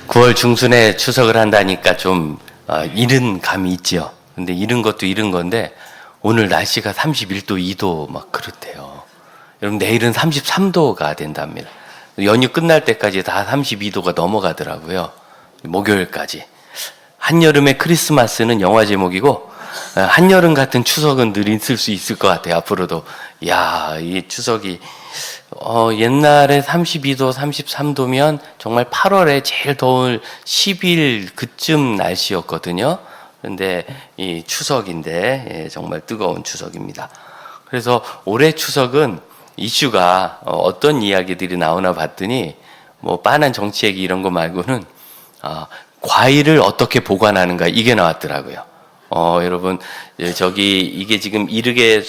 9월 중순에 추석을 한다니까 좀 이른 감이 있지요. 근데 이른 것도 이른 건데 오늘 날씨가 31도, 2도 막 그렇대요. 여러분 내일은 33도가 된답니다. 연휴 끝날 때까지 다 32도가 넘어가더라고요. 목요일까지. 한여름의 크리스마스는 영화 제목이고 한여름 같은 추석은 늘 있을 수 있을 것 같아요. 앞으로도. 야, 이 추석이 옛날에 32도, 33도면 정말 8월에 제일 더운 10일 그쯤 날씨였거든요. 근데 이 추석인데 정말 뜨거운 추석입니다. 그래서 올해 추석은 이슈가 어떤 이야기들이 나오나 봤더니 뭐 빤한 정치 얘기 이런 거 말고는 과일을 어떻게 보관하는가 이게 나왔더라고요. 여러분 저기 이게 지금 이르게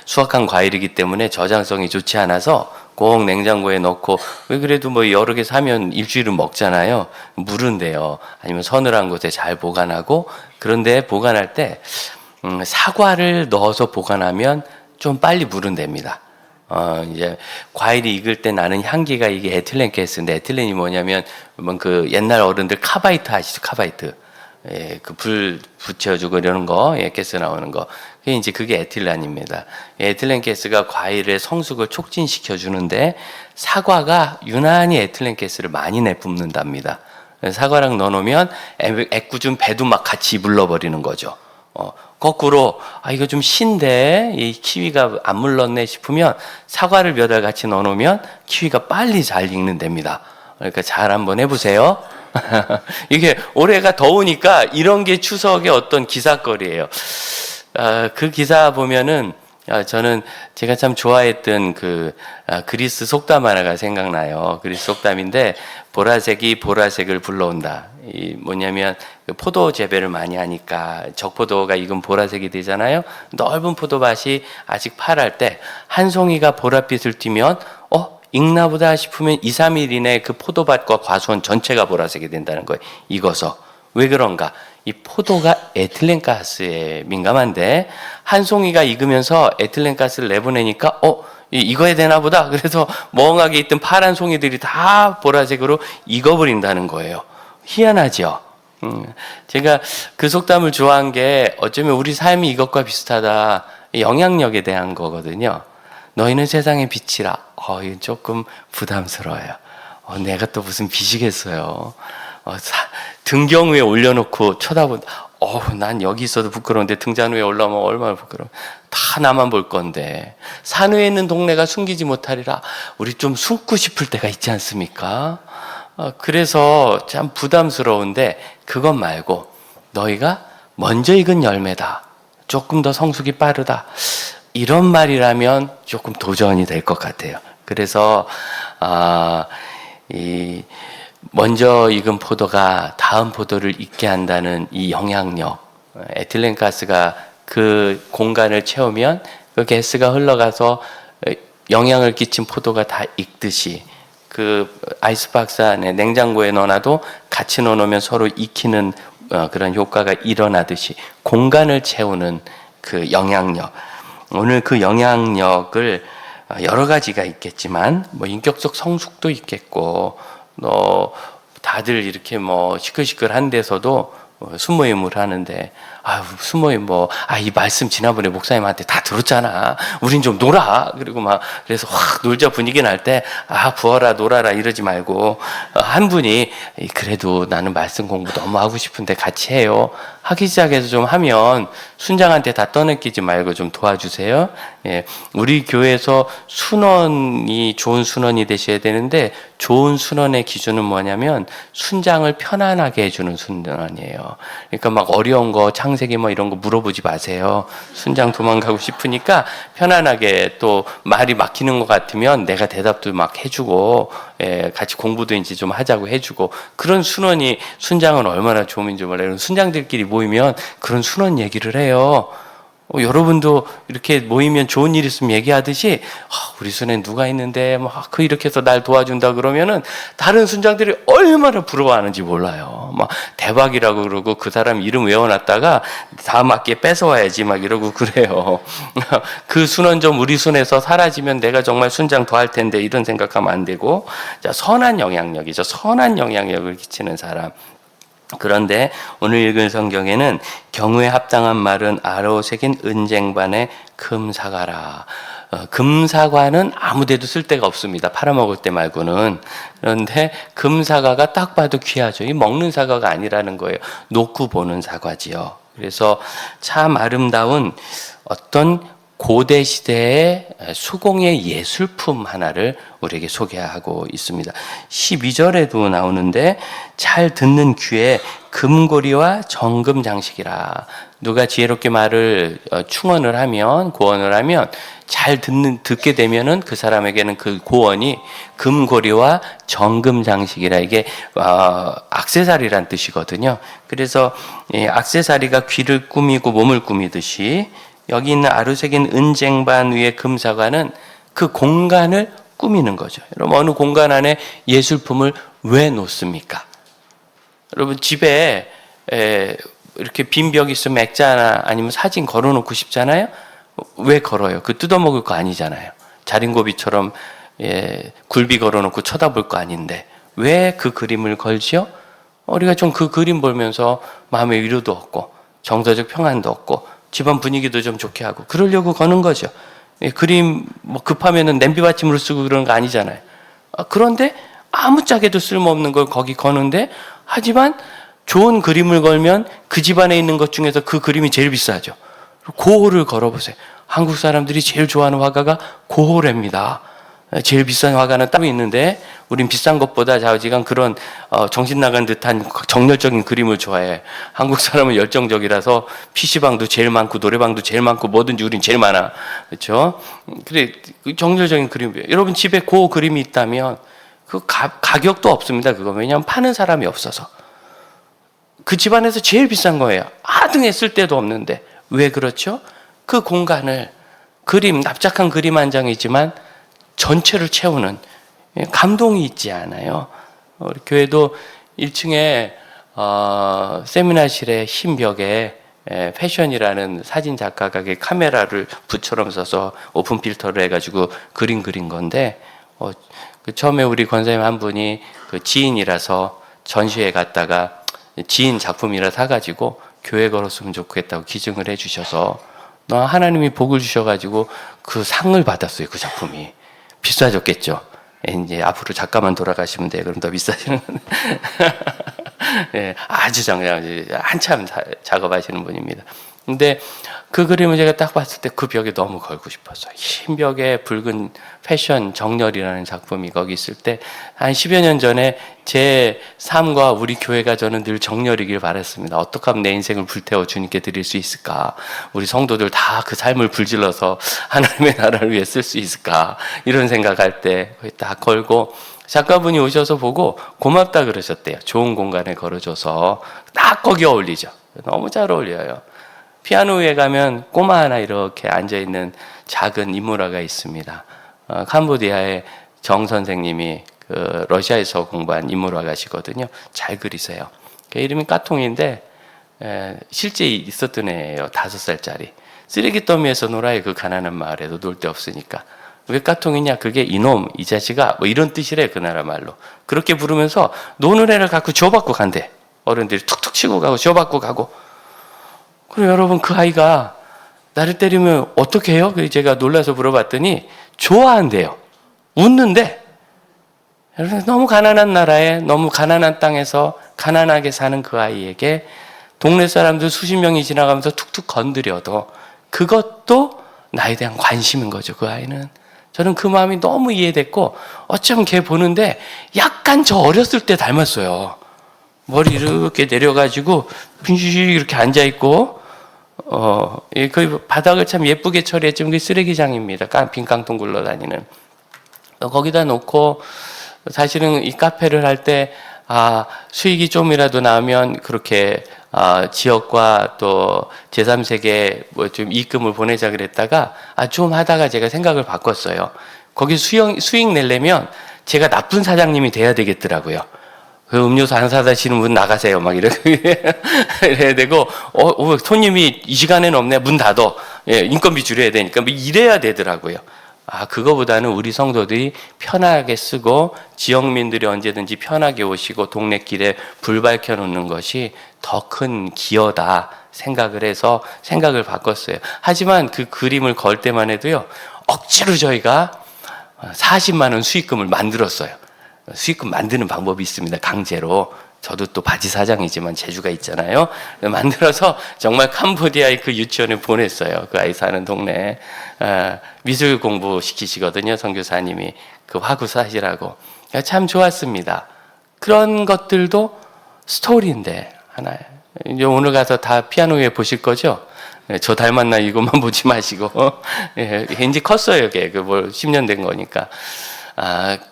수확한 과일이기 때문에 저장성이 좋지 않아서 꼭 냉장고에 넣고 왜 그래도 뭐 여러 개 사면 일주일은 먹잖아요. 무른데요. 아니면 서늘한 곳에 잘 보관하고 그런데 보관할 때 사과를 넣어서 보관하면 좀 빨리 무른답니다. 이제 과일이 익을 때 나는 향기가 이게 에틸렌 가스인데 에틸렌이 뭐냐면 그 옛날 어른들 카바이트 아시죠? 카바이트. 예, 그 불 붙여주고 이러는 거, 예, 가스 나오는 거. 그게 에틸렌입니다. 에틸렌 가스가 과일의 성숙을 촉진시켜 주는데 사과가 유난히 에틸렌 가스를 많이 내뿜는답니다. 사과랑 넣어놓으면 애꿎은 배도 막 같이 물러버리는 거죠. 거꾸로 이거 좀 신데 이 키위가 안 물렀네 싶으면 사과를 몇 알 같이 넣어놓으면 키위가 빨리 잘 익는답니다. 그러니까 잘 한번 해보세요. 이게 올해가 더우니까 이런 게 추석의 어떤 기사거리예요. 그 기사 보면은 저는 제가 참 좋아했던 그 그리스 속담 하나가 생각나요. 그리스 속담인데 보라색이 보라색을 불러온다. 이 뭐냐면 포도 재배를 많이 하니까 적포도가 익은 보라색이 되잖아요. 넓은 포도밭이 아직 파랄 때 한 송이가 보랏빛을 띠면 익나보다 싶으면 2, 3일 이내에 그 포도밭과 과수원 전체가 보라색이 된다는 거예요. 익어서. 왜 그런가? 이 포도가 에틸렌 가스에 민감한데 한 송이가 익으면서 에틸렌 가스를 내보내니까 익어야 되나 보다. 그래서 멍하게 있던 파란 송이들이 다 보라색으로 익어버린다는 거예요. 희한하죠? 제가 그 속담을 좋아한 게 어쩌면 우리 삶이 이것과 비슷하다. 영향력에 대한 거거든요. 너희는 세상의 빛이라. 이건 조금 부담스러워요. 내가 또 무슨 빛이겠어요. 등경 위에 올려놓고 난 여기 있어도 부끄러운데 등잔 위에 올라오면 얼마나 부끄러워. 다 나만 볼 건데. 산 위에 있는 동네가 숨기지 못하리라. 우리 좀 숨고 싶을 때가 있지 않습니까? 그래서 참 부담스러운데 그것 말고 너희가 먼저 익은 열매다. 조금 더 성숙이 빠르다. 이런 말이라면 조금 도전이 될 것 같아요. 그래서 이 먼저 익은 포도가 다음 포도를 익게 한다는 이 영향력, 에틸렌 가스가 그 공간을 채우면 그 가스가 흘러가서 영향을 끼친 포도가 다 익듯이 그 아이스박스 안에 냉장고에 넣어놔도 같이 넣어놓으면 서로 익히는 그런 효과가 일어나듯이 공간을 채우는 그 영향력. 오늘 그 영향력을 여러 가지가 있겠지만 뭐 인격적 성숙도 있겠고 다들 이렇게 뭐 시끌시끌한 데서도 순모임을 하는데 순모임 이 말씀 지난번에 목사님한테 다 들었잖아. 우린 좀 놀아. 그리고 그래서 확 놀자 분위기 날 때 부어라 놀아라 이러지 말고 한 분이 그래도 나는 말씀 공부 너무 하고 싶은데 같이 해요. 하기 시작해서 좀 하면 순장한테 다 떠넘기지 말고 좀 도와주세요. 예, 우리 교회에서 순원이 좋은 순원이 되셔야 되는데 좋은 순원의 기준은 뭐냐면 순장을 편안하게 해주는 순원이에요. 그러니까 막 어려운 거 창세기 이런 거 물어보지 마세요. 순장 도망가고 싶으니까 편안하게 또 말이 막히는 것 같으면 내가 대답도 막 해주고 같이 공부도 이제 좀 하자고 해주고 그런 순원이 순장은 얼마나 좋은지 몰라요. 순장들끼리 모이면 그런 순원 얘기를 해요. 여러분도 이렇게 모이면 좋은 일 있으면 얘기하듯이 우리 순에 누가 있는데 이렇게 해서 날 도와준다 그러면은 다른 순장들이 얼마나 부러워하는지 몰라요. 거예요. 막 대박이라고 그러고 그 사람 이름 외워놨다가 다음 학기에 뺏어와야지 막 이러고 그래요. 그 순은 좀 우리 순에서 사라지면 내가 정말 순장 더 할 텐데 이런 생각하면 안 되고, 자, 선한 영향력이죠. 선한 영향력을 끼치는 사람. 그런데 오늘 읽은 성경에는 경우에 합당한 말은 아로 새긴 은쟁반에 금사과라. 금사과는 아무데도 쓸 데가 없습니다. 팔아먹을 때 말고는. 그런데 금사과가 딱 봐도 귀하죠. 이 먹는 사과가 아니라는 거예요. 놓고 보는 사과지요. 그래서 참 아름다운 어떤 고대 시대의 수공의 예술품 하나를 우리에게 소개하고 있습니다. 12절에도 나오는데 잘 듣는 귀에 금고리와 정금 장식이라. 누가 지혜롭게 말을 충언을 하면, 고언을 하면 잘 듣게 되면은 그 사람에게는 그 고언이 금고리와 정금 장식이라. 이게 액세서리란 뜻이거든요. 그래서 액세서리가 귀를 꾸미고 몸을 꾸미듯이 여기 있는 아루새긴 은쟁반 위에 금사과는 그 공간을 꾸미는 거죠. 여러분, 어느 공간 안에 예술품을 왜 놓습니까? 여러분, 집에 이렇게 빈 벽 있으면 액자나 아니면 사진 걸어놓고 싶잖아요. 왜 걸어요? 그 뜯어먹을 거 아니잖아요. 자린고비처럼 굴비 걸어놓고 쳐다볼 거 아닌데 왜 그 그림을 걸지요? 우리가 좀 그 그림 보면서 마음의 위로도 얻고 정서적 평안도 얻고 집안 분위기도 좀 좋게 하고 그러려고 거는 거죠. 그림 뭐 급하면은 냄비 받침으로 쓰고 그러는 거 아니잖아요. 그런데 아무짝에도 쓸모없는 걸 거기 거는데, 하지만 좋은 그림을 걸면 그 집안에 있는 것 중에서 그 그림이 제일 비싸죠. 고호를 걸어보세요. 한국 사람들이 제일 좋아하는 화가가 고호래입니다. 제일 비싼 화가는 따로 있는데 우린 비싼 것보다 좌우지간 그런 정신 나간 듯한 정열적인 그림을 좋아해. 한국 사람은 열정적이라서 PC방도 제일 많고 노래방도 제일 많고 뭐든지 우린 제일 많아. 그렇죠? 그래, 정열적인 그림. 여러분 집에 그 그림이 있다면 그 가격도 없습니다. 그거 왜냐하면 파는 사람이 없어서. 그 집안에서 제일 비싼 거예요. 하등에 쓸 데도 없는데. 왜 그렇죠? 그 공간을 그림, 납작한 그림 한 장이지만 전체를 채우는 감동이 있지 않아요? 우리 교회도 1층에 세미나실의 흰 벽에 패션이라는 사진 작가가 카메라를 붓처럼 써서 오픈 필터를 해가지고 그린 건데, 그 처음에 우리 권사님 한 분이 그 지인이라서 전시회 갔다가 지인 작품이라 사가지고 교회 걸었으면 좋겠다고 기증을 해주셔서 하나님이 복을 주셔가지고 그 상을 받았어요. 그 작품이 비싸졌겠죠. 이제 앞으로 작가만 돌아가시면 돼요. 그럼 더 비싸지는. 예, 아주 한참 작업하시는 분입니다. 근데 그 그림을 제가 딱 봤을 때 그 벽에 너무 걸고 싶었어요. 흰 벽에 붉은 패션 정렬이라는 작품이 거기 있을 때 한 10여 년 전에 제 삶과 우리 교회가 저는 늘 정렬이길 바랐습니다. 어떻게 하면 내 인생을 불태워 주님께 드릴 수 있을까? 우리 성도들 다 그 삶을 불질러서 하나님의 나라를 위해 쓸 수 있을까? 이런 생각할 때 거기 딱 걸고 작가분이 오셔서 보고 고맙다 그러셨대요. 좋은 공간에 걸어줘서. 딱 거기 어울리죠. 너무 잘 어울려요. 피아노 위에 가면 꼬마 하나 이렇게 앉아있는 작은 인물화가 있습니다. 캄보디아의 정 선생님이 그 러시아에서 공부한 인물화가시거든요. 잘 그리세요. 그 이름이 까통인데 실제 있었던 애예요. 5살짜리. 쓰레기 더미에서 놀아요. 그 가난한 마을에도 놀 데 없으니까. 왜 까통이냐? 그게 이놈, 이 자식아, 뭐 이런 뜻이래, 그 나라 말로. 그렇게 부르면서 노는 애를 갖고 줘받고 간대. 어른들이 툭툭 치고 가고 줘받고 가고. 그리고 여러분, 그 아이가 나를 때리면 어떻게 해요? 그래서 제가 놀라서 물어봤더니 좋아한대요. 웃는데. 여러분, 너무 가난한 나라에, 너무 가난한 땅에서 가난하게 사는 그 아이에게 동네 사람들 수십 명이 지나가면서 툭툭 건드려도 그것도 나에 대한 관심인 거죠, 그 아이는. 저는 그 마음이 너무 이해됐고, 어쩌면 걔 보는데 약간 저 어렸을 때 닮았어요. 머리 이렇게 내려가지고 빈시시 이렇게 앉아있고, 그 바닥을 참 예쁘게 처리했지만 그게 쓰레기장입니다. 빈 깡통 굴러다니는. 거기다 놓고 사실은 이 카페를 할 때 수익이 좀이라도 나면 그렇게 지역과 또 제3세계 뭐 좀 이익금을 보내자 그랬다가 좀 하다가 제가 생각을 바꿨어요. 거기 수익 내려면 제가 나쁜 사장님이 돼야 되겠더라고요. 그 음료수 안 사다 시는 분 나가세요. 막 이렇게 해야 되고, 손님이 이 시간에는 없네. 문 닫어. 예, 인건비 줄여야 되니까. 뭐 이래야 되더라고요. 그거보다는 우리 성도들이 편하게 쓰고, 지역민들이 언제든지 편하게 오시고, 동네 길에 불 밝혀 놓는 것이 더 큰 기여다 생각을 해서 생각을 바꿨어요. 하지만 그 그림을 걸 때만 해도요, 억지로 저희가 40만 원 수익금을 만들었어요. 수익금 만드는 방법이 있습니다. 강제로. 저도 또 바지 사장이지만 재주가 있잖아요. 만들어서 정말 캄보디아의 그 유치원에 보냈어요. 그 아이 사는 동네에. 미술 공부 시키시거든요. 선교사님이. 그 화구 사시라고. 참 좋았습니다. 그런 것들도 스토리인데 하나예요. 이제 오늘 가서 다 피아노 위에 보실 거죠? 저 닮았나 이것만 보지 마시고. 이제 컸어요. 걔. 10년 된 거니까.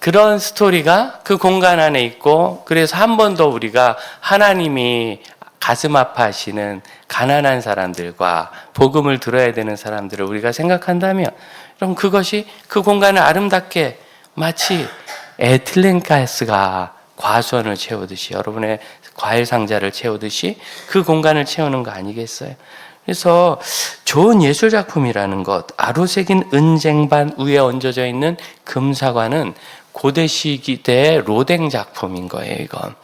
그런 스토리가 그 공간 안에 있고, 그래서 한 번 더 우리가 하나님이 가슴 아파하시는 가난한 사람들과 복음을 들어야 되는 사람들을 우리가 생각한다면, 그럼 그것이 그 공간을 아름답게 마치 에틸렌가스가 과수원을 채우듯이, 여러분의 과일 상자를 채우듯이 그 공간을 채우는 거 아니겠어요? 그래서 좋은 예술작품이라는 것, 아로새긴 은쟁반 위에 얹어져 있는 금사과는 고대 시기대의 로댕 작품인 거예요. 이건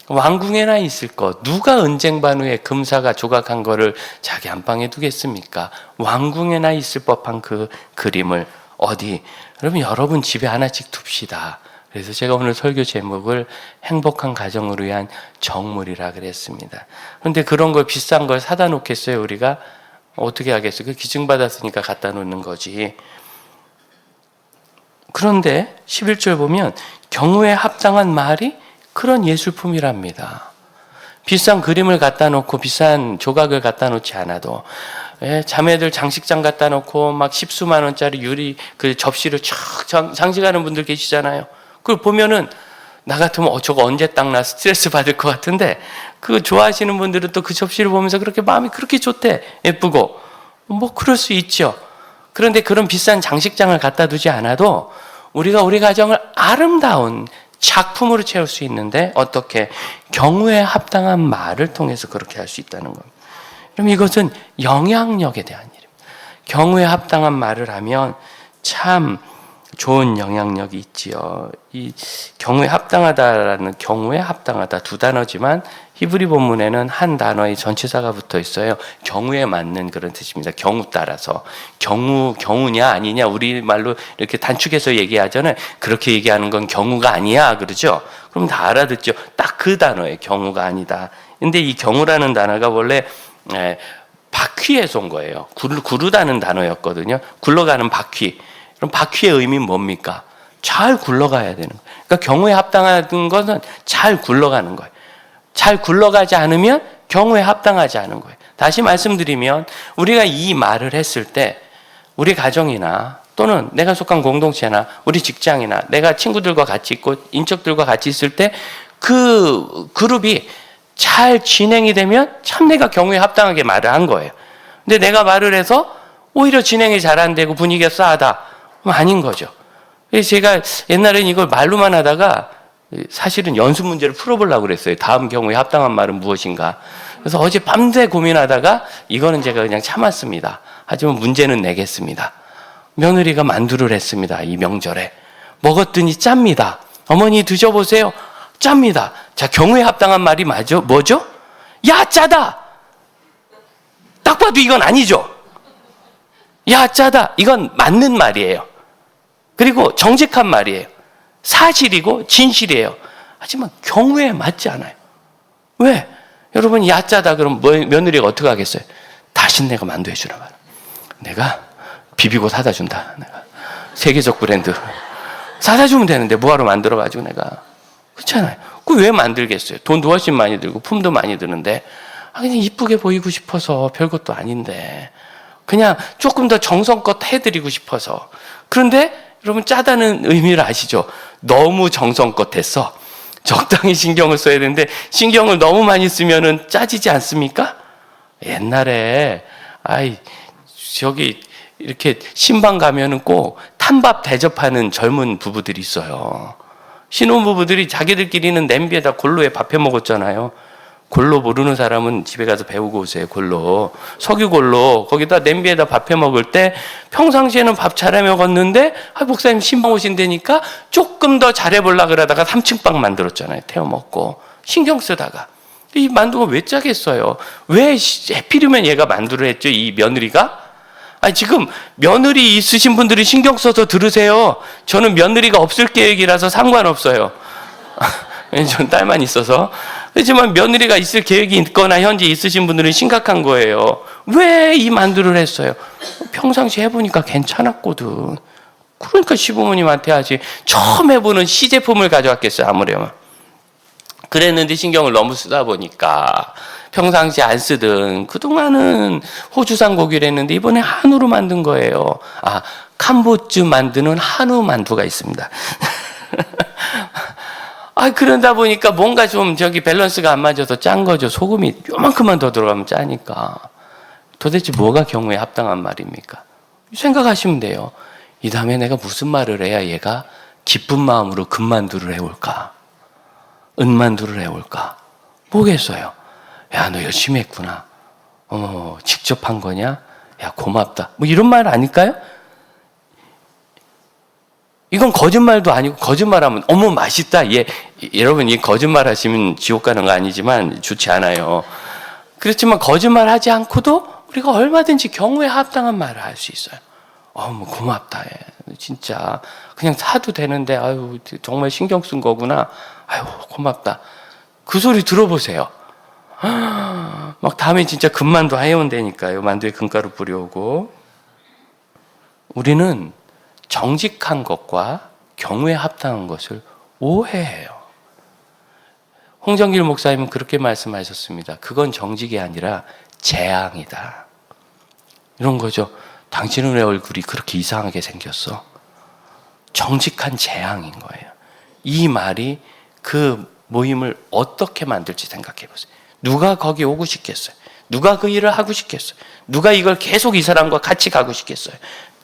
왕궁에나 있을 것, 누가 은쟁반 위에 금사과 조각한 거를 자기 안방에 두겠습니까? 왕궁에나 있을 법한 그 그림을 어디, 여러분 집에 하나씩 둡시다. 그래서 제가 오늘 설교 제목을 행복한 가정을 위한 정물이라 그랬습니다. 그런데 그런 걸 비싼 걸 사다 놓겠어요? 우리가 어떻게 하겠어요? 그 기증받았으니까 갖다 놓는 거지. 그런데 11절 보면 경우에 합당한 말이 그런 예술품이랍니다. 비싼 그림을 갖다 놓고 비싼 조각을 갖다 놓지 않아도, 자매들 장식장 갖다 놓고 막 십수만 원짜리 유리 그 접시를 촥 장식하는 분들 계시잖아요. 그걸 보면은 나 같으면 저거 언제 닦나 스트레스 받을 것 같은데, 그 좋아하시는 분들은 또 그 접시를 보면서 그렇게 마음이 그렇게 좋대. 예쁘고. 뭐 그럴 수 있죠. 그런데 그런 비싼 장식장을 갖다 두지 않아도 우리가 우리 가정을 아름다운 작품으로 채울 수 있는데, 어떻게? 경우에 합당한 말을 통해서 그렇게 할 수 있다는 겁니다. 그럼 이것은 영향력에 대한 일입니다. 경우에 합당한 말을 하면 참 좋은 영향력이 있지요. 이 경우에 합당하다라는, 경우에 합당하다 두 단어지만 히브리 본문에는 한 단어의 전치사가 붙어 있어요. 경우에 맞는 그런 뜻입니다. 경우 따라서. 경우냐 아니냐 우리말로 이렇게 단축해서 얘기하잖아요. 그렇게 얘기하는 건 경우가 아니야 그러죠. 그럼 다 알아듣죠. 딱 그 단어예요. 경우가 아니다. 근데 이 경우라는 단어가 원래 바퀴에서 온 거예요. 구르다는 단어였거든요. 굴러가는 바퀴. 그럼 바퀴의 의미는 뭡니까? 잘 굴러가야 되는 거예요. 그러니까 경우에 합당한 것은 잘 굴러가는 거예요. 잘 굴러가지 않으면 경우에 합당하지 않은 거예요. 다시 말씀드리면 우리가 이 말을 했을 때 우리 가정이나 또는 내가 속한 공동체나 우리 직장이나 내가 친구들과 같이 있고 인척들과 같이 있을 때 그 그룹이 잘 진행이 되면 참 내가 경우에 합당하게 말을 한 거예요. 근데 내가 말을 해서 오히려 진행이 잘 안 되고 분위기가 싸하다. 아닌 거죠. 그래서 제가 옛날에는 이걸 말로만 하다가 사실은 연습 문제를 풀어보려고 그랬어요. 다음 경우에 합당한 말은 무엇인가. 그래서 어제 밤새 고민하다가 이거는 제가 그냥 참았습니다. 하지만 문제는 내겠습니다. 며느리가 만두를 했습니다. 이 명절에. 먹었더니 짭니다. 어머니 드셔보세요. 짭니다. 자, 경우에 합당한 말이 뭐죠? 야, 짜다! 딱 봐도 이건 아니죠. 야, 짜다. 이건 맞는 말이에요. 그리고 정직한 말이에요. 사실이고 진실이에요. 하지만 경우에 맞지 않아요. 왜? 여러분, 야, 짜다 그럼 며느리가 어떻게 하겠어요? 다신 내가 만두해 주라 말. 내가 비비고 사다 준다. 내가 세계적 브랜드 사다 주면 되는데 뭐하러 만들어 가지고 내가. 그렇잖아요. 그 왜 만들겠어요? 돈도 훨씬 많이 들고 품도 많이 드는데, 그냥 이쁘게 보이고 싶어서 별것도 아닌데 그냥 조금 더 정성껏 해드리고 싶어서. 그런데 여러분, 짜다는 의미를 아시죠? 너무 정성껏 했어. 적당히 신경을 써야 되는데 신경을 너무 많이 쓰면은 짜지지 않습니까? 옛날에 저기 이렇게 신방 가면은 꼭 탄밥 대접하는 젊은 부부들이 있어요. 신혼부부들이 자기들끼리는 냄비에다 골로에 밥해 먹었잖아요. 골로 모르는 사람은 집에 가서 배우고 오세요. 골로. 석유골로. 거기다 냄비에다 밥해 먹을 때 평상시에는 밥 잘해 먹었는데 목사님 신방 오신다니까 조금 더 잘해보려고 그러다가 3층 빵 만들었잖아요. 태워 먹고. 신경 쓰다가. 이 만두가 왜 짜겠어요? 왜 해필이면 얘가 만두를 했죠? 이 며느리가? 아니, 지금 며느리 있으신 분들이 신경 써서 들으세요. 저는 며느리가 없을 계획이라서 상관없어요. 전 딸만 있어서. 그렇지만 며느리가 있을 계획이 있거나 현재 있으신 분들은 심각한 거예요. 왜 이 만두를 했어요? 평상시 해보니까 괜찮았거든. 그러니까 시부모님한테 하지. 처음 해보는 시제품을 가져왔겠어요, 아무래도. 그랬는데 신경을 너무 쓰다 보니까 평상시 안 쓰던 그동안은 호주산 고기를 했는데 이번에 한우로 만든 거예요. 캄보즈 만드는 한우 만두가 있습니다. 그러다 보니까 뭔가 좀 밸런스가 안 맞아서 짠 거죠. 소금이 요만큼만 더 들어가면 짜니까. 도대체 뭐가 경우에 합당한 말입니까? 생각하시면 돼요. 이 다음에 내가 무슨 말을 해야 얘가 기쁜 마음으로 금만두를 해올까? 은만두를 해올까? 뭐겠어요? 야, 너 열심히 했구나. 직접 한 거냐? 야, 고맙다. 뭐 이런 말 아닐까요? 이건 거짓말도 아니고, 거짓말하면 어머 맛있다. 여러분 이 거짓말 하시면 지옥 가는 거 아니지만 좋지 않아요. 그렇지만 거짓말 하지 않고도 우리가 얼마든지 경우에 합당한 말을 할 수 있어요. 뭐 고맙다. 진짜 그냥 사도 되는데 아유 정말 신경 쓴 거구나. 아유 고맙다. 그 소리 들어보세요. 막 다음에 진짜 금만두 해온다니까요. 만두에 금가루 뿌려오고. 우리는 정직한 것과 경우에 합당한 것을 오해해요. 홍정길 목사님은 그렇게 말씀하셨습니다. 그건 정직이 아니라 재앙이다. 이런 거죠. 당신은 왜 얼굴이 그렇게 이상하게 생겼어? 정직한 재앙인 거예요. 이 말이 그 모임을 어떻게 만들지 생각해 보세요. 누가 거기 오고 싶겠어요? 누가 그 일을 하고 싶겠어요? 누가 이걸 계속 이 사람과 같이 가고 싶겠어요?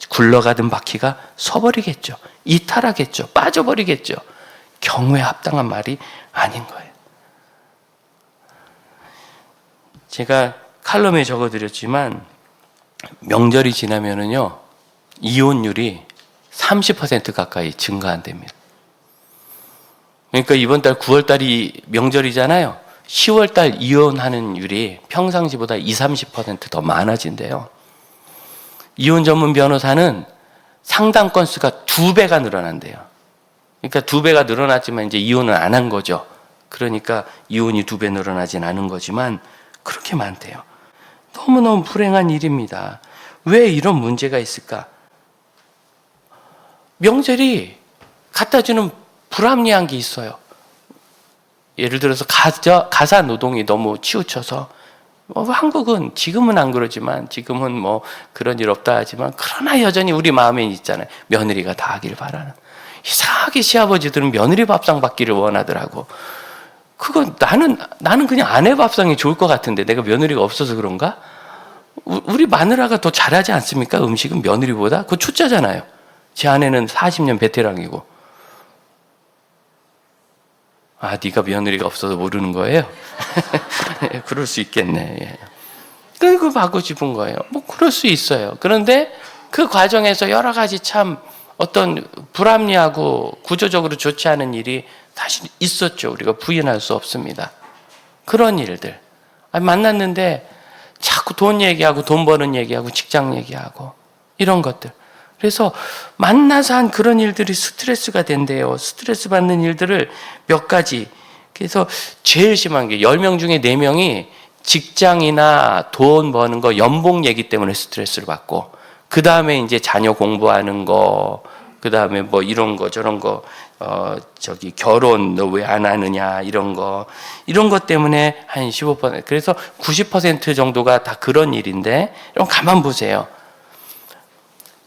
굴러가던 바퀴가 서버리겠죠. 이탈하겠죠. 빠져버리겠죠. 경우에 합당한 말이 아닌 거예요. 제가 칼럼에 적어드렸지만 명절이 지나면은요 이혼율이 30% 가까이 증가한답니다. 그러니까 이번 달 9월 달이 명절이잖아요. 10월 달 이혼하는 율이 평상시보다 20-30% 더 많아진대요. 이혼 전문 변호사는 상담 건수가 2배가 늘어난대요. 그러니까 2배가 늘어났지만 이제 이혼은 안 한 거죠. 그러니까 이혼이 2배 늘어나진 않은 거지만 그렇게 많대요. 너무너무 불행한 일입니다. 왜 이런 문제가 있을까? 명절이 갖다 주는 불합리한 게 있어요. 예를 들어서 가사 노동이 너무 치우쳐서 한국은 지금은 안 그러지만 지금은 뭐 그런 일 없다 하지만 그러나 여전히 우리 마음에 있잖아요. 며느리가 다 하길 바라는. 이상하게 시아버지들은 며느리 밥상 받기를 원하더라고. 그건 나는 그냥 아내 밥상이 좋을 것 같은데 내가 며느리가 없어서 그런가? 우리 마누라가 더 잘하지 않습니까? 음식은 며느리보다? 그거 초짜잖아요. 제 아내는 40년 베테랑이고. 네가 며느리가 없어서 모르는 거예요? 그럴 수 있겠네. 그거 받고 싶은 거예요. 뭐 그럴 수 있어요. 그런데 그 과정에서 여러 가지 참 어떤 불합리하고 구조적으로 좋지 않은 일이 사실 있었죠. 우리가 부인할 수 없습니다. 그런 일들. 만났는데 자꾸 돈 얘기하고 돈 버는 얘기하고 직장 얘기하고 이런 것들. 그래서 만나서 한 그런 일들이 스트레스가 된대요. 스트레스 받는 일들을 몇 가지. 그래서 제일 심한 게 10명 중에 4명이 직장이나 돈 버는 거, 연봉 얘기 때문에 스트레스를 받고, 그 다음에 이제 자녀 공부하는 거, 그 다음에 뭐 이런 거 저런 거, 결혼 너 왜 안 하느냐 이런 것 때문에 한 15%. 그래서 90% 정도가 다 그런 일인데, 그럼 가만 보세요.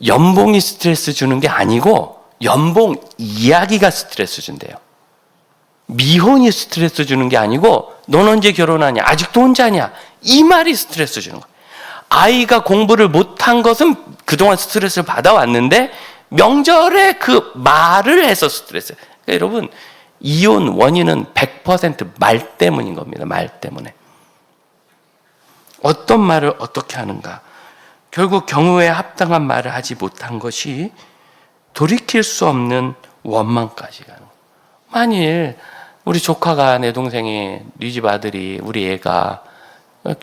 연봉이 스트레스 주는 게 아니고 연봉 이야기가 스트레스 준대요. 미혼이 스트레스 주는 게 아니고 넌 언제 결혼하냐? 아직도 혼자냐? 이 말이 스트레스 주는 거예요. 아이가 공부를 못한 것은 그동안 스트레스를 받아왔는데 명절에 그 말을 해서 스트레스. 그러니까 여러분, 이혼 원인은 100% 말 때문인 겁니다. 말 때문에. 어떤 말을 어떻게 하는가. 결국 경우에 합당한 말을 하지 못한 것이 돌이킬 수 없는 원망까지 가는 거예요. 만일 우리 조카가, 내 동생이, 네 집 아들이, 우리 애가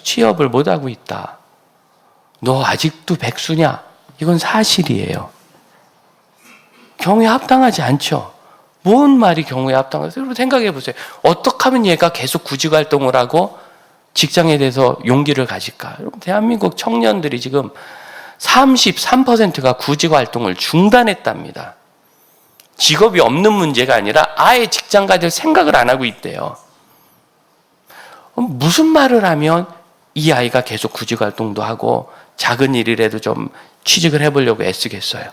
취업을 못하고 있다. 너 아직도 백수냐? 이건 사실이에요. 경우에 합당하지 않죠. 뭔 말이 경우에 합당하세요? 여러분 생각해 보세요. 어떻게 하면 얘가 계속 구직 활동을 하고 직장에 대해서 용기를 가질까? 여러분, 대한민국 청년들이 지금 33%가 구직 활동을 중단했답니다. 직업이 없는 문제가 아니라 아예 직장 가질 생각을 안 하고 있대요. 무슨 말을 하면 이 아이가 계속 구직 활동도 하고 작은 일이라도 좀 취직을 해보려고 애쓰겠어요?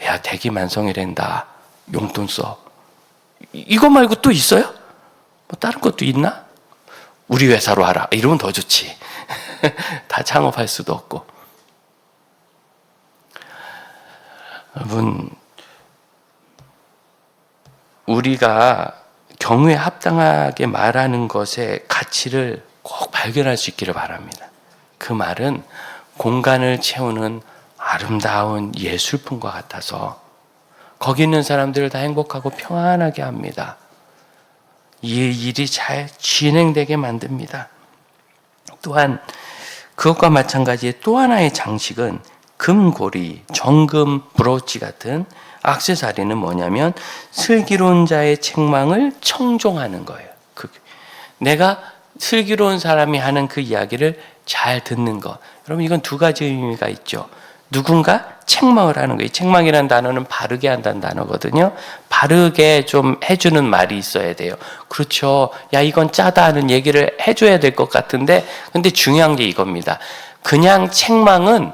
야, 대기만성이란다. 용돈 써. 이거 말고 또 있어요? 뭐 다른 것도 있나? 우리 회사로 하라. 이러면 더 좋지. 다 창업할 수도 없고. 여러분, 우리가 경우에 합당하게 말하는 것의 가치를 꼭 발견할 수 있기를 바랍니다. 그 말은 공간을 채우는 아름다운 예술품과 같아서 거기 있는 사람들을 다 행복하고 평안하게 합니다. 이 일이 잘 진행되게 만듭니다. 또한 그것과 마찬가지의 또 하나의 장식은 금고리, 정금, 브로치 같은 액세서리는 뭐냐면 슬기로운 자의 책망을 청종하는 거예요. 내가 슬기로운 사람이 하는 그 이야기를 잘 듣는 것. 여러분, 이건 두 가지 의미가 있죠. 누군가 책망을 하는 거예요. 책망이라는 단어는 바르게 한다는 단어거든요. 바르게 좀 해주는 말이 있어야 돼요. 그렇죠. 야, 이건 짜다 하는 얘기를 해줘야 될 것 같은데, 근데 중요한 게 이겁니다. 그냥 책망은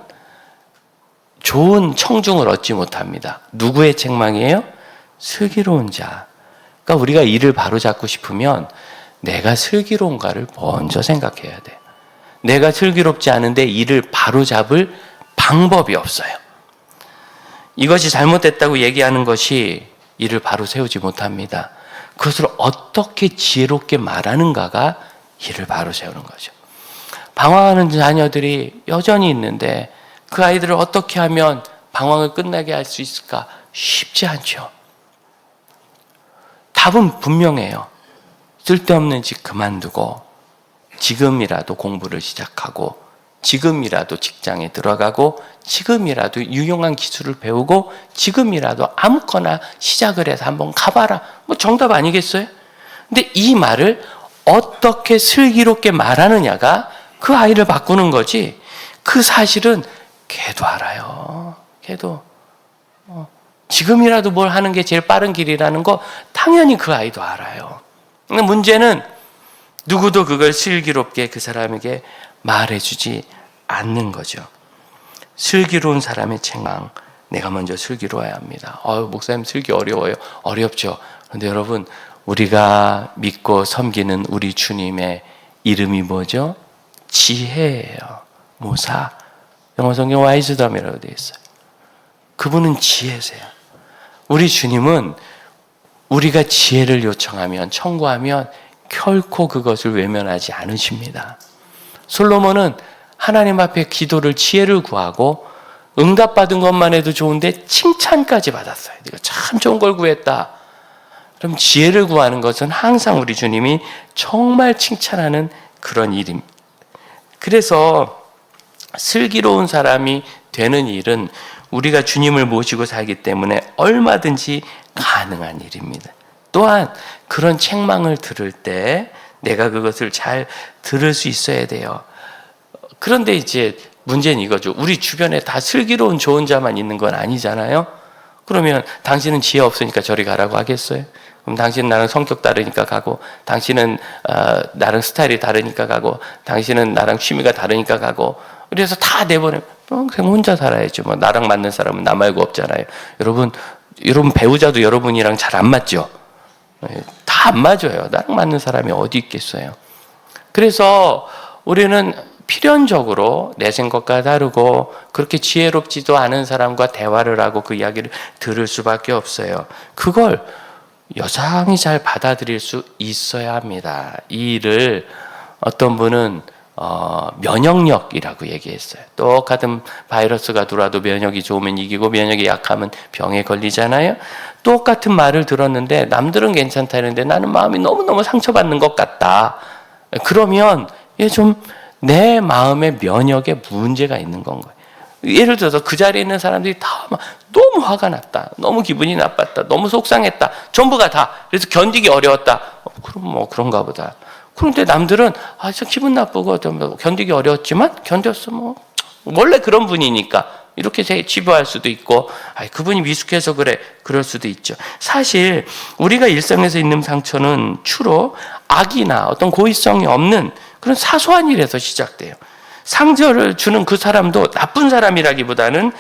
좋은 청중을 얻지 못합니다. 누구의 책망이에요? 슬기로운 자. 그러니까 우리가 일을 바로잡고 싶으면 내가 슬기로운가를 먼저 생각해야 돼요. 내가 슬기롭지 않은데 일을 바로잡을 방법이 없어요. 이것이 잘못됐다고 얘기하는 것이 일을 바로 세우지 못합니다. 그것을 어떻게 지혜롭게 말하는가가 일을 바로 세우는 거죠. 방황하는 자녀들이 여전히 있는데 그 아이들을 어떻게 하면 방황을 끝나게 할 수 있을까? 쉽지 않죠. 답은 분명해요. 쓸데없는 짓 그만두고 지금이라도 공부를 시작하고 지금이라도 직장에 들어가고 지금이라도 유용한 기술을 배우고 지금이라도 아무거나 시작을 해서 한번 가봐라. 뭐 정답 아니겠어요? 근데 이 말을 어떻게 슬기롭게 말하느냐가 그 아이를 바꾸는 거지. 그 사실은 걔도 알아요. 걔도 지금이라도 뭘 하는 게 제일 빠른 길이라는 거 당연히 그 아이도 알아요. 근데 문제는 누구도 그걸 슬기롭게 그 사람에게 말해주지 않는 거죠. 슬기로운 사람의 책망, 내가 먼저 슬기로워야 합니다. 목사님 슬기 어려워요. 어렵죠. 그런데 여러분, 우리가 믿고 섬기는 우리 주님의 이름이 뭐죠? 지혜예요. 모사. 영어 성경 와이즈덤이라고 되어 있어요. 그분은 지혜세요. 우리 주님은 우리가 지혜를 요청하면, 청구하면 결코 그것을 외면하지 않으십니다. 솔로몬은 하나님 앞에 기도를, 지혜를 구하고 응답받은 것만 해도 좋은데 칭찬까지 받았어요. 네가 참 좋은 걸 구했다. 그럼 지혜를 구하는 것은 항상 우리 주님이 정말 칭찬하는 그런 일입니다. 그래서 슬기로운 사람이 되는 일은 우리가 주님을 모시고 살기 때문에 얼마든지 가능한 일입니다. 또한 그런 책망을 들을 때 내가 그것을 잘 들을 수 있어야 돼요. 그런데 이제 문제는 이거죠. 우리 주변에 다 슬기로운 좋은 자만 있는 건 아니잖아요. 그러면 당신은 지혜 없으니까 저리 가라고 하겠어요? 그럼 당신은 나랑 성격 다르니까 가고, 당신은 나랑 스타일이 다르니까 가고, 당신은 나랑 취미가 다르니까 가고, 그래서 다 내버리면 평생 혼자 살아야죠. 뭐 나랑 맞는 사람은 나 말고 없잖아요. 여러분 배우자도 여러분이랑 잘 안 맞죠? 다 안 맞아요. 나랑 맞는 사람이 어디 있겠어요? 그래서 우리는 필연적으로 내 생각과 다르고 그렇게 지혜롭지도 않은 사람과 대화를 하고 그 이야기를 들을 수밖에 없어요. 그걸 여상히 잘 받아들일 수 있어야 합니다. 이 일을 어떤 분은 면역력이라고 얘기했어요. 똑같은 바이러스가 들어와도 면역이 좋으면 이기고 면역이 약하면 병에 걸리잖아요. 똑같은 말을 들었는데 남들은 괜찮다는데 나는 마음이 너무너무 상처받는 것 같다. 그러면 이게 좀 내 마음의 면역에 문제가 있는 건 거예요. 예를 들어서 그 자리에 있는 사람들이 다 막 너무 화가 났다. 너무 기분이 나빴다. 너무 속상했다. 전부가 다. 그래서 견디기 어려웠다. 그럼 뭐 그런가 보다. 그런데 남들은 저 기분 나쁘고 좀 견디기 어려웠지만 견뎠어. 뭐 원래 그런 분이니까 이렇게 치부할 수도 있고 그분이 미숙해서 그래. 그럴 수도 있죠. 사실 우리가 일상에서 있는 상처는 주로 악이나 어떤 고의성이 없는 그런 사소한 일에서 시작돼요. 상처를 주는 그 사람도 나쁜 사람이라기보다는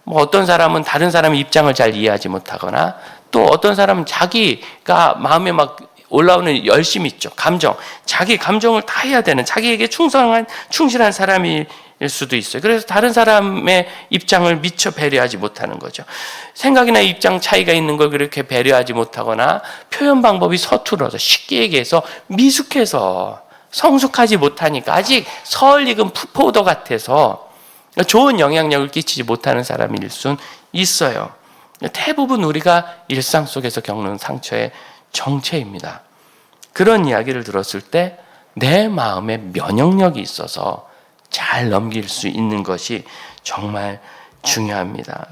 뭐 어떤 사람은 다른 사람의 입장을 잘 이해하지 못하거나 또 어떤 사람은 자기가 마음에 막 올라오는 열심 있죠. 감정. 자기 감정을 다 해야 되는 자기에게 충실한 사람일 수도 있어요. 그래서 다른 사람의 입장을 미처 배려하지 못하는 거죠. 생각이나 입장 차이가 있는 걸 그렇게 배려하지 못하거나 표현 방법이 서툴러서 쉽게 얘기해서 미숙해서 성숙하지 못하니까 아직 서울 익은 포도 같아서 좋은 영향력을 끼치지 못하는 사람일 수는 있어요. 대부분 우리가 일상 속에서 겪는 상처의 정체입니다. 그런 이야기를 들었을 때 내 마음에 면역력이 있어서 잘 넘길 수 있는 것이 정말 중요합니다.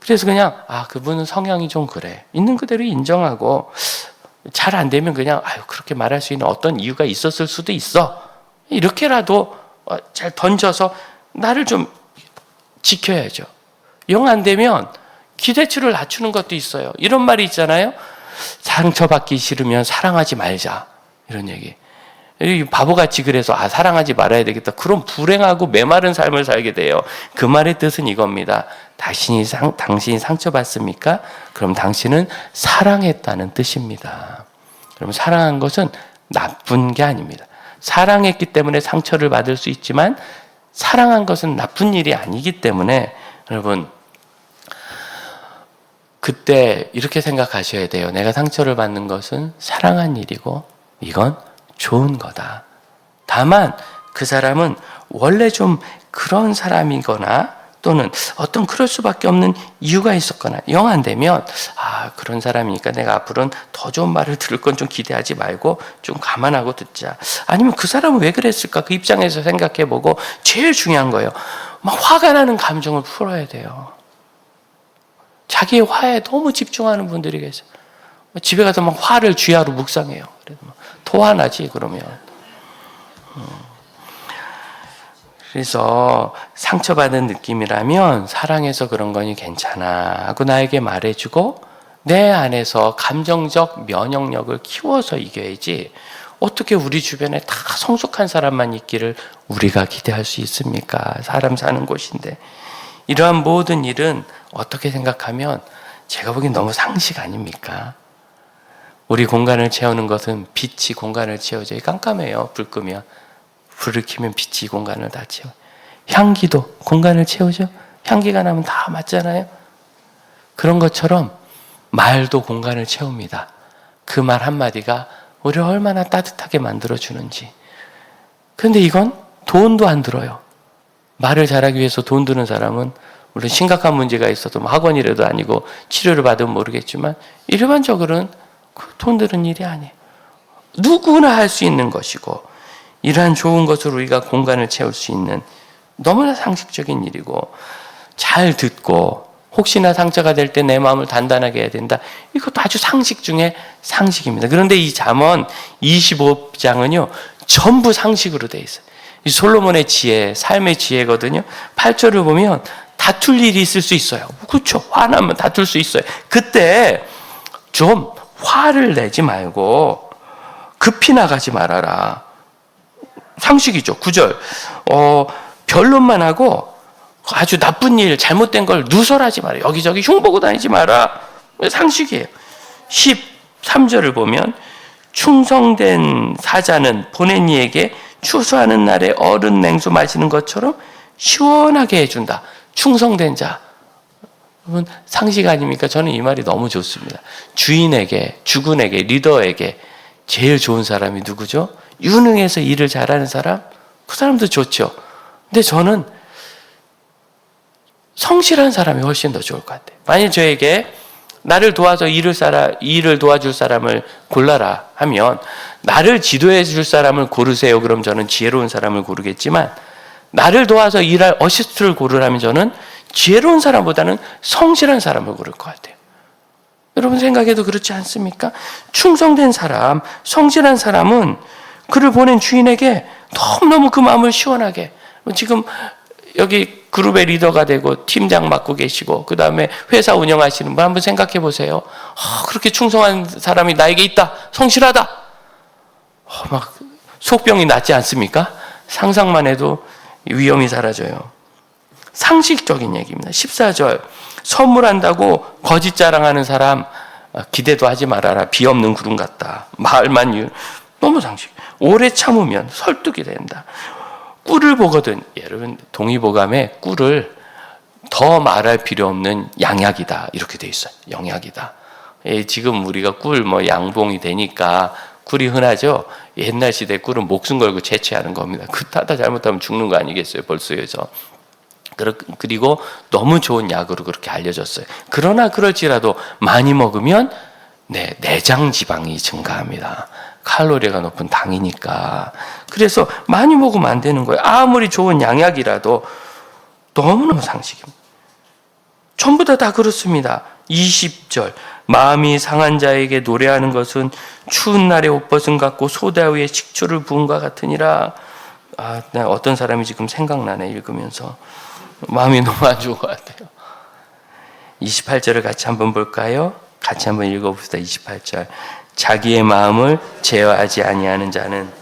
그래서 그냥 그분은 성향이 좀 그래. 있는 그대로 인정하고 잘 안 되면 그냥 그렇게 말할 수 있는 어떤 이유가 있었을 수도 있어. 이렇게라도 잘 던져서 나를 좀 지켜야죠. 영 안 되면 기대치를 낮추는 것도 있어요. 이런 말이 있잖아요. 상처받기 싫으면 사랑하지 말자. 이런 얘기. 바보같이 그래서 사랑하지 말아야 되겠다. 그럼 불행하고 메마른 삶을 살게 돼요. 그 말의 뜻은 이겁니다. 당신이 상처받습니까? 그럼 당신은 사랑했다는 뜻입니다. 그럼 사랑한 것은 나쁜 게 아닙니다. 사랑했기 때문에 상처를 받을 수 있지만 사랑한 것은 나쁜 일이 아니기 때문에 여러분 그때 이렇게 생각하셔야 돼요. 내가 상처를 받는 것은 사랑한 일이고 이건 좋은 거다. 다만 그 사람은 원래 좀 그런 사람이거나 또는 어떤 그럴 수밖에 없는 이유가 있었거나 영 안 되면 그런 사람이니까 내가 앞으로는 더 좋은 말을 들을 건 좀 기대하지 말고 좀 감안하고 듣자. 아니면 그 사람은 왜 그랬을까? 그 입장에서 생각해보고 제일 중요한 거예요. 막 화가 나는 감정을 풀어야 돼요. 자기의 화에 너무 집중하는 분들이 계세요. 집에 가서 막 화를 쥐하로 묵상해요. 그래도 토화나지 그러면. 그래서 상처받은 느낌이라면 사랑해서 그런 거니 괜찮아 하고 나에게 말해주고 내 안에서 감정적 면역력을 키워서 이겨야지 어떻게 우리 주변에 다 성숙한 사람만 있기를 우리가 기대할 수 있습니까? 사람 사는 곳인데. 이러한 모든 일은 어떻게 생각하면 제가 보기엔 너무 상식 아닙니까? 우리 공간을 채우는 것은 빛이 공간을 채워줘요. 깜깜해요. 불 끄면. 불을 켜면 빛이 공간을 다 채워요. 향기도 공간을 채우죠. 향기가 나면 다 맞잖아요. 그런 것처럼 말도 공간을 채웁니다. 그 말 한마디가 우리를 얼마나 따뜻하게 만들어주는지. 그런데 이건 돈도 안 들어요. 말을 잘하기 위해서 돈 드는 사람은 물론 심각한 문제가 있어도 학원이라도 아니고 치료를 받으면 모르겠지만 일반적으로는 돈 드는 일이 아니에요. 누구나 할 수 있는 것이고 이러한 좋은 것으로 우리가 공간을 채울 수 있는 너무나 상식적인 일이고 잘 듣고 혹시나 상처가 될 때 내 마음을 단단하게 해야 된다. 이것도 아주 상식 중에 상식입니다. 그런데 이 잠언 25장은요. 전부 상식으로 돼 있어요. 이 솔로몬의 지혜, 삶의 지혜거든요. 8절을 보면 다툴 일이 있을 수 있어요. 그렇죠. 화나면 다툴 수 있어요. 그때 좀 화를 내지 말고 급히 나가지 말아라. 상식이죠. 9절. 변론만 하고 아주 나쁜 일, 잘못된 걸 누설하지 마라. 여기저기 흉보고 다니지 마라. 상식이에요. 13절을 보면 충성된 사자는 보낸 이에게 추수하는 날에 얼은 냉수 마시는 것처럼 시원하게 해준다. 충성된 자. 여러분, 상식 아닙니까? 저는 이 말이 너무 좋습니다. 주인에게, 주군에게, 리더에게 제일 좋은 사람이 누구죠? 유능해서 일을 잘하는 사람? 그 사람도 좋죠. 근데 저는 성실한 사람이 훨씬 더 좋을 것 같아요. 만약 저에게 나를 도와서 일을 도와줄 사람을 골라라 하면, 나를 지도해 줄 사람을 고르세요. 그럼 저는 지혜로운 사람을 고르겠지만, 나를 도와서 일할 어시스트를 고르라면 저는 지혜로운 사람보다는 성실한 사람을 고를 것 같아요. 여러분 생각해도 그렇지 않습니까? 충성된 사람, 성실한 사람은 그를 보낸 주인에게 너무너무 그 마음을 시원하게, 지금 여기 그룹의 리더가 되고 팀장 맡고 계시고 그 다음에 회사 운영하시는 분 한번 생각해 보세요. 그렇게 충성한 사람이 나에게 있다, 성실하다, 막 속병이 낫지 않습니까? 상상만 해도 위험이 사라져요. 상식적인 얘기입니다. 14절, 선물한다고 거짓 자랑하는 사람 기대도 하지 말아라. 비 없는 구름 같다. 말만 너무 상식. 오래 참으면 설득이 된다. 꿀을 보거든. 여러분, 동의보감에 꿀을 더 말할 필요 없는 양약이다 이렇게 돼 있어요. 영약이다. 지금 우리가 꿀 양봉이 되니까 꿀이 흔하죠. 옛날 시대 꿀은 목숨 걸고 채취하는 겁니다. 그 타다 잘못하면 죽는 거 아니겠어요? 벌써에서. 그리고 너무 좋은 약으로 그렇게 알려졌어요. 그러나 그럴지라도 많이 먹으면 내장 지방이 증가합니다. 칼로리가 높은 당이니까. 그래서 많이 먹으면 안 되는 거예요. 아무리 좋은 양약이라도 너무너무 상식입니다. 전부 다 그렇습니다. 20절, 마음이 상한 자에게 노래하는 것은 추운 날에 옷벗은 같고 소다 위에 식초를 부은과 같으니라. 어떤 사람이 지금 생각나네, 읽으면서. 마음이 너무 안 좋은 것 같아요. 28절을 같이 한번 볼까요? 같이 한번 읽어봅시다. 28절. 자기의 마음을 제어하지 아니하는 자는,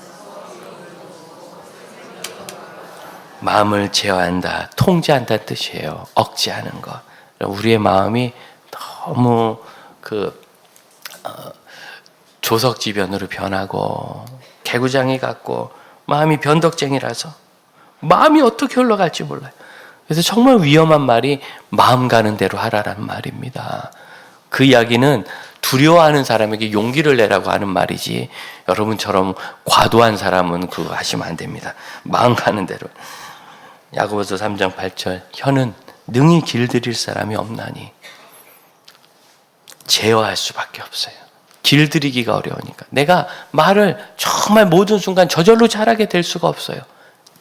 마음을 제어한다, 통제한다는 뜻이에요. 억제하는 것. 우리의 마음이 너무 조석지변으로 변하고 개구장이 같고 마음이 변덕쟁이라서 마음이 어떻게 흘러갈지 몰라요. 그래서 정말 위험한 말이 마음 가는 대로 하라라는 말입니다. 그 이야기는 두려워하는 사람에게 용기를 내라고 하는 말이지, 여러분처럼 과도한 사람은 그거 하시면 안 됩니다. 마음 가는 대로. 야고보서 3장 8절, 혀는 능히 길들일 사람이 없나니. 제어할 수밖에 없어요. 길들이기가 어려우니까. 내가 말을 정말 모든 순간 저절로 잘하게 될 수가 없어요.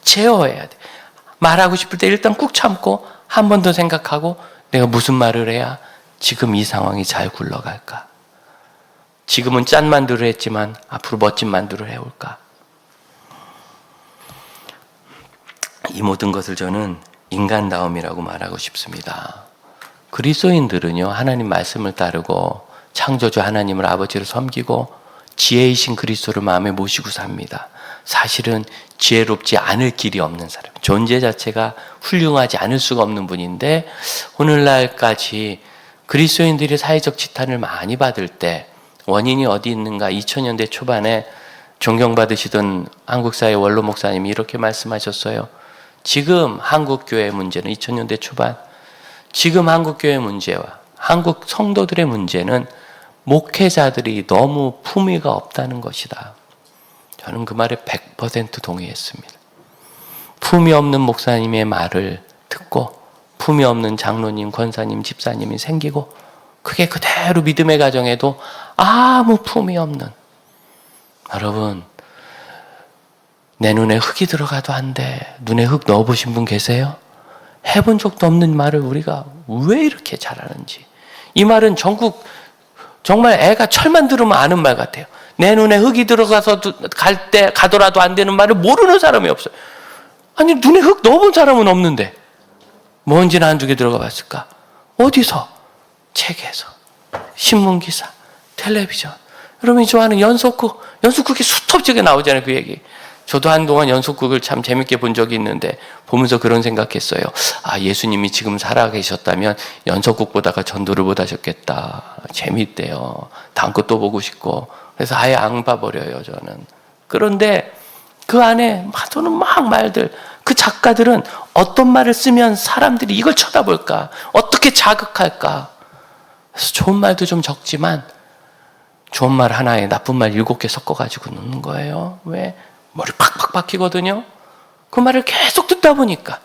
제어해야 돼. 말하고 싶을 때 일단 꾹 참고 한 번 더 생각하고, 내가 무슨 말을 해야 지금 이 상황이 잘 굴러갈까? 지금은 짠 만두를 했지만 앞으로 멋진 만두를 해올까? 이 모든 것을 저는 인간다움이라고 말하고 싶습니다. 그리스도인들은요, 하나님 말씀을 따르고 창조주 하나님을 아버지로 섬기고 지혜이신 그리스도를 마음에 모시고 삽니다. 사실은 지혜롭지 않을 길이 없는 사람, 존재 자체가 훌륭하지 않을 수가 없는 분인데, 오늘날까지 그리스도인들이 사회적 지탄을 많이 받을 때 원인이 어디 있는가? 2000년대 초반에 존경받으시던 한국사회 원로 목사님이 이렇게 말씀하셨어요. 지금 한국교회 문제는, 2000년대 초반, 지금 한국교회 문제와 한국 성도들의 문제는 목회자들이 너무 품위가 없다는 것이다. 저는 그 말에 100% 동의했습니다. 품위 없는 목사님의 말을 듣고 품위 없는 장로님, 권사님, 집사님이 생기고, 그게 그대로 믿음의 가정에도 아무 품위 없는, 여러분, 내 눈에 흙이 들어가도 안 돼. 눈에 흙 넣어보신 분 계세요? 해본 적도 없는 말을 우리가 왜 이렇게 잘하는지. 이 말은 전국 정말 애가 철만 들으면 아는 말 같아요. 내 눈에 흙이 들어가서 가더라도 안 되는 말을 모르는 사람이 없어요. 아니, 눈에 흙 넣어본 사람은 없는데 먼지나 한두 개 들어가 봤을까? 어디서? 책에서, 신문기사, 텔레비전. 여러분이 좋아하는 연속극이 수톱적에 나오잖아요. 그 얘기. 저도 한동안 연속극을 참 재밌게 본 적이 있는데, 보면서 그런 생각했어요. 예수님이 지금 살아계셨다면 연속극 보다가 전도를 못 하셨겠다. 재밌대요. 다음 거 또 보고 싶고. 그래서 아예 안 봐버려요, 저는. 그런데 그 안에 마도는 막 말들, 그 작가들은 어떤 말을 쓰면 사람들이 이걸 쳐다볼까, 어떻게 자극할까. 그래서 좋은 말도 좀 적지만 좋은 말 하나에 나쁜 말 7개 섞어가지고 넣는 거예요. 왜? 머리 팍팍 박히거든요. 그 말을 계속 듣다 보니까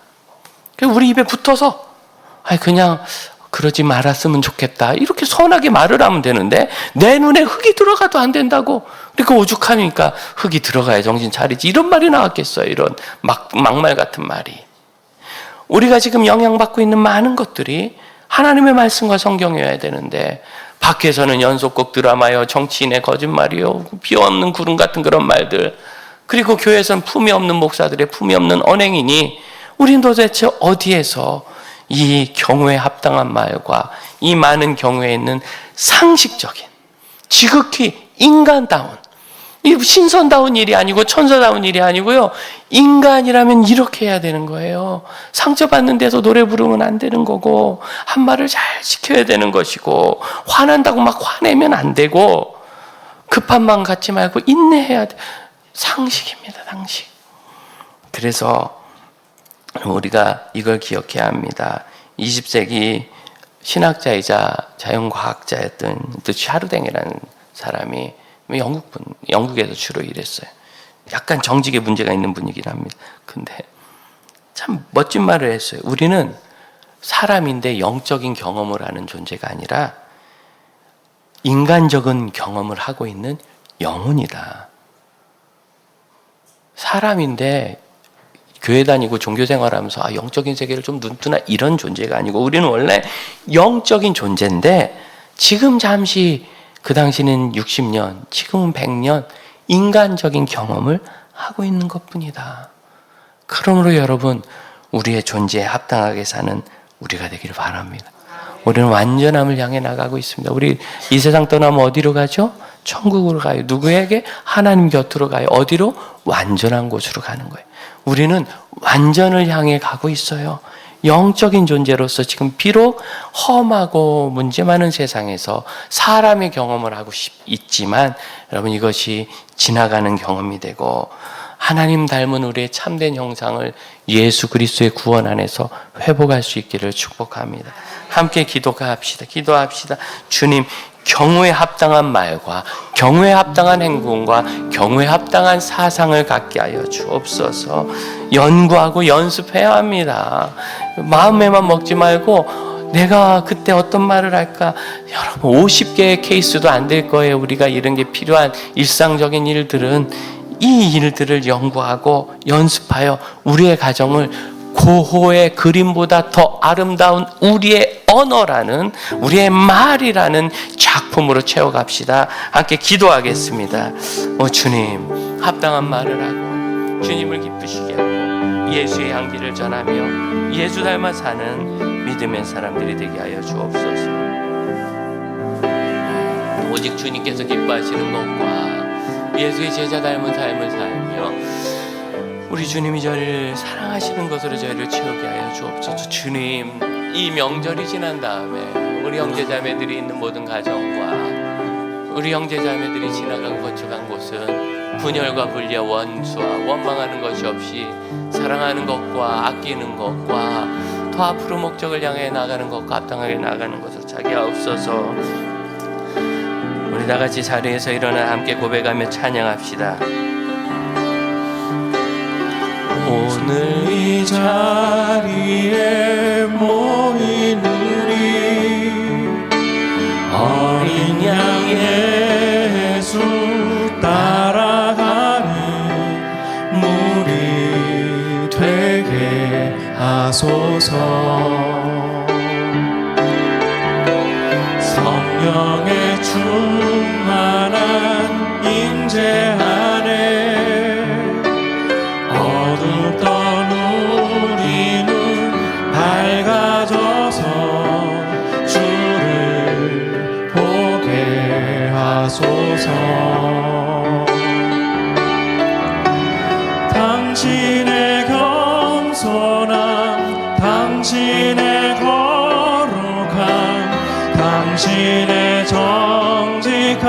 우리 입에 붙어서 그냥 그러지 말았으면 좋겠다 이렇게 선하게 말을 하면 되는데 내 눈에 흙이 들어가도 안 된다고. 그러니까 오죽하니까 흙이 들어가야 정신 차리지, 이런 말이 나왔겠어요. 이런 막말 같은 말이. 우리가 지금 영향받고 있는 많은 것들이 하나님의 말씀과 성경이어야 되는데 밖에서는 연속곡 드라마요, 정치인의 거짓말이요, 비없는 구름 같은 그런 말들, 그리고 교회에서는 품이 없는 목사들의 품이 없는 언행이니 우린 도대체 어디에서 이 경우에 합당한 말과 이 많은 경우에 있는 상식적인, 지극히 인간다운, 이 신선다운 일이 아니고 천사다운 일이 아니고요, 인간이라면 이렇게 해야 되는 거예요. 상처받는 데서 노래 부르면 안 되는 거고, 한 말을 잘 지켜야 되는 것이고, 화난다고 막 화내면 안 되고, 급한 마음 갖지 말고 인내해야 돼. 상식입니다, 상식. 그래서 우리가 이걸 기억해야 합니다. 20세기 신학자이자 자연과학자였던 샤르댕이라는 사람이 영국에서 주로 일했어요. 약간 정직에 문제가 있는 분이긴 합니다. 근데 참 멋진 말을 했어요. 우리는 사람인데 영적인 경험을 하는 존재가 아니라 인간적인 경험을 하고 있는 영혼이다. 사람인데 교회 다니고 종교 생활하면서 영적인 세계를 좀 눈뜨나 이런 존재가 아니고 우리는 원래 영적인 존재인데 지금 잠시, 그 당시는 60년, 지금은 100년 인간적인 경험을 하고 있는 것뿐이다. 그러므로 여러분, 우리의 존재에 합당하게 사는 우리가 되기를 바랍니다. 우리는 완전함을 향해 나가고 있습니다. 우리 이 세상 떠나면 어디로 가죠? 천국으로 가요. 누구에게? 하나님 곁으로 가요. 어디로? 완전한 곳으로 가는 거예요. 우리는 완전을 향해 가고 있어요. 영적인 존재로서 지금 비록 험하고 문제 많은 세상에서 사람의 경험을 하고 있지만 여러분, 이것이 지나가는 경험이 되고 하나님 닮은 우리의 참된 형상을 예수 그리스도의 구원 안에서 회복할 수 있기를 축복합니다. 함께 기도합시다. 주님, 경우에 합당한 말과 경우에 합당한 행동과 경우에 합당한 사상을 갖게 하여 주옵소서. 연구하고 연습해야 합니다. 마음에만 먹지 말고 내가 그때 어떤 말을 할까. 여러분, 50개의 케이스도 안 될 거예요. 우리가 이런 게 필요한 일상적인 일들은 이 일들을 연구하고 연습하여 우리의 가정을 고호의 그림보다 더 아름다운 우리의 언어라는, 우리의 말이라는 작품으로 채워갑시다. 함께 기도하겠습니다. 주님, 합당한 말을 하고 주님을 기쁘시게 하고 예수의 향기를 전하며 예수 닮아 사는 믿음의 사람들이 되게 하여 주옵소서. 오직 주님께서 기뻐하시는 것과 예수의 제자 닮은 삶을 살며 우리 주님이 저를 사랑하시는 것으로 저희를 채우게 하여 주옵소서. 주님, 이 명절이 지난 다음에 우리 형제자매들이 있는 모든 가정과 우리 형제자매들이 지나가고 거쳐간 곳은 분열과 분리와 원수와 원망하는 것이 없이 사랑하는 것과 아끼는 것과 더 앞으로 목적을 향해 나가는 것과 합당하게 나가는 것을 자기 하옵소서. 우리 다같이 자리에서 일어나 함께 고백하며 찬양합시다. 오늘 이 자리에 모인 우리 어린 양 예수 따라가는 무리 되게 하소서. 성령의 충만한 임재 안에 어둡던 우리 눈 밝아져서 주를 보게 하소서. 당신의 겸손함, 당신의 거룩함, 당신의 정직함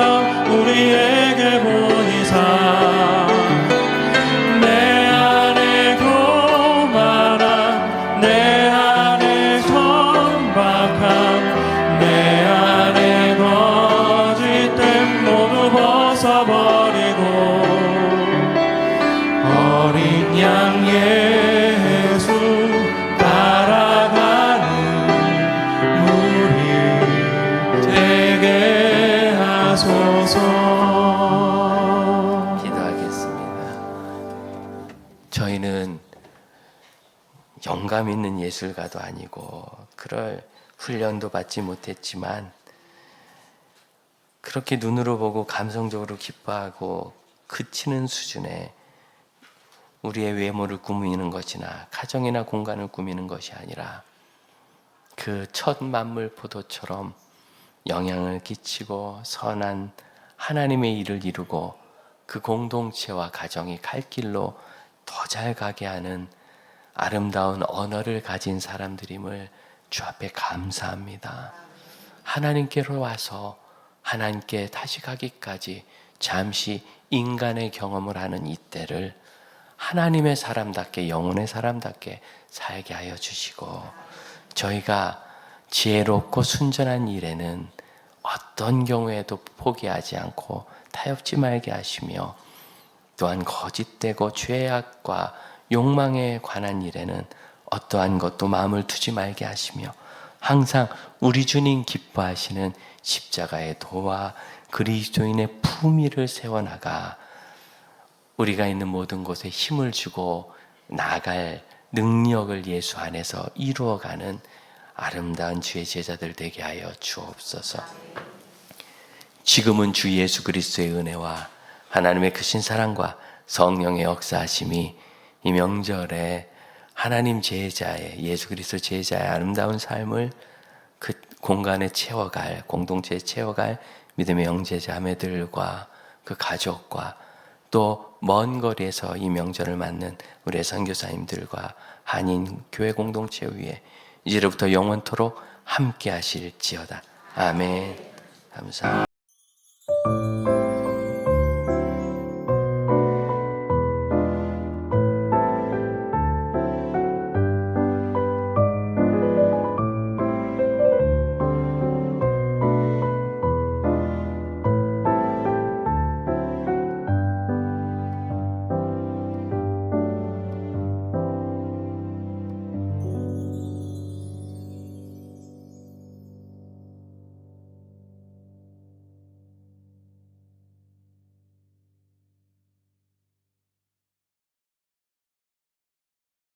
우리에게 보이사 내 교감 있는 예술가도 아니고 그럴 훈련도 받지 못했지만 그렇게 눈으로 보고 감성적으로 기뻐하고 그치는 수준의 우리의 외모를 꾸미는 것이나 가정이나 공간을 꾸미는 것이 아니라 그 첫 만물 포도처럼 영향을 끼치고 선한 하나님의 일을 이루고 그 공동체와 가정이 갈 길로 더 잘 가게 하는 아름다운 언어를 가진 사람들임을 주 앞에 감사합니다. 하나님께로 와서 하나님께 다시 가기까지 잠시 인간의 경험을 하는 이때를 하나님의 사람답게, 영혼의 사람답게 살게 하여 주시고, 저희가 지혜롭고 순전한 일에는 어떤 경우에도 포기하지 않고 타협지 말게 하시며, 또한 거짓되고 죄악과 욕망에 관한 일에는 어떠한 것도 마음을 두지 말게 하시며, 항상 우리 주님 기뻐하시는 십자가의 도와 그리스도인의 품위를 세워나가 우리가 있는 모든 곳에 힘을 주고 나갈 능력을 예수 안에서 이루어가는 아름다운 주의 제자들 되게 하여 주옵소서. 지금은 주 예수 그리스도의 은혜와 하나님의 크신 사랑과 성령의 역사하심이 이 명절에 하나님 제자의, 예수 그리스도 제자의 아름다운 삶을 그 공간에 채워갈, 공동체에 채워갈 믿음의 형제 자매들과 그 가족과 또 먼 거리에서 이 명절을 맞는 우리의 선교사님들과 한인 교회 공동체 위에 이제로부터 영원토록 함께 하실지어다. 아멘. 감사합니다.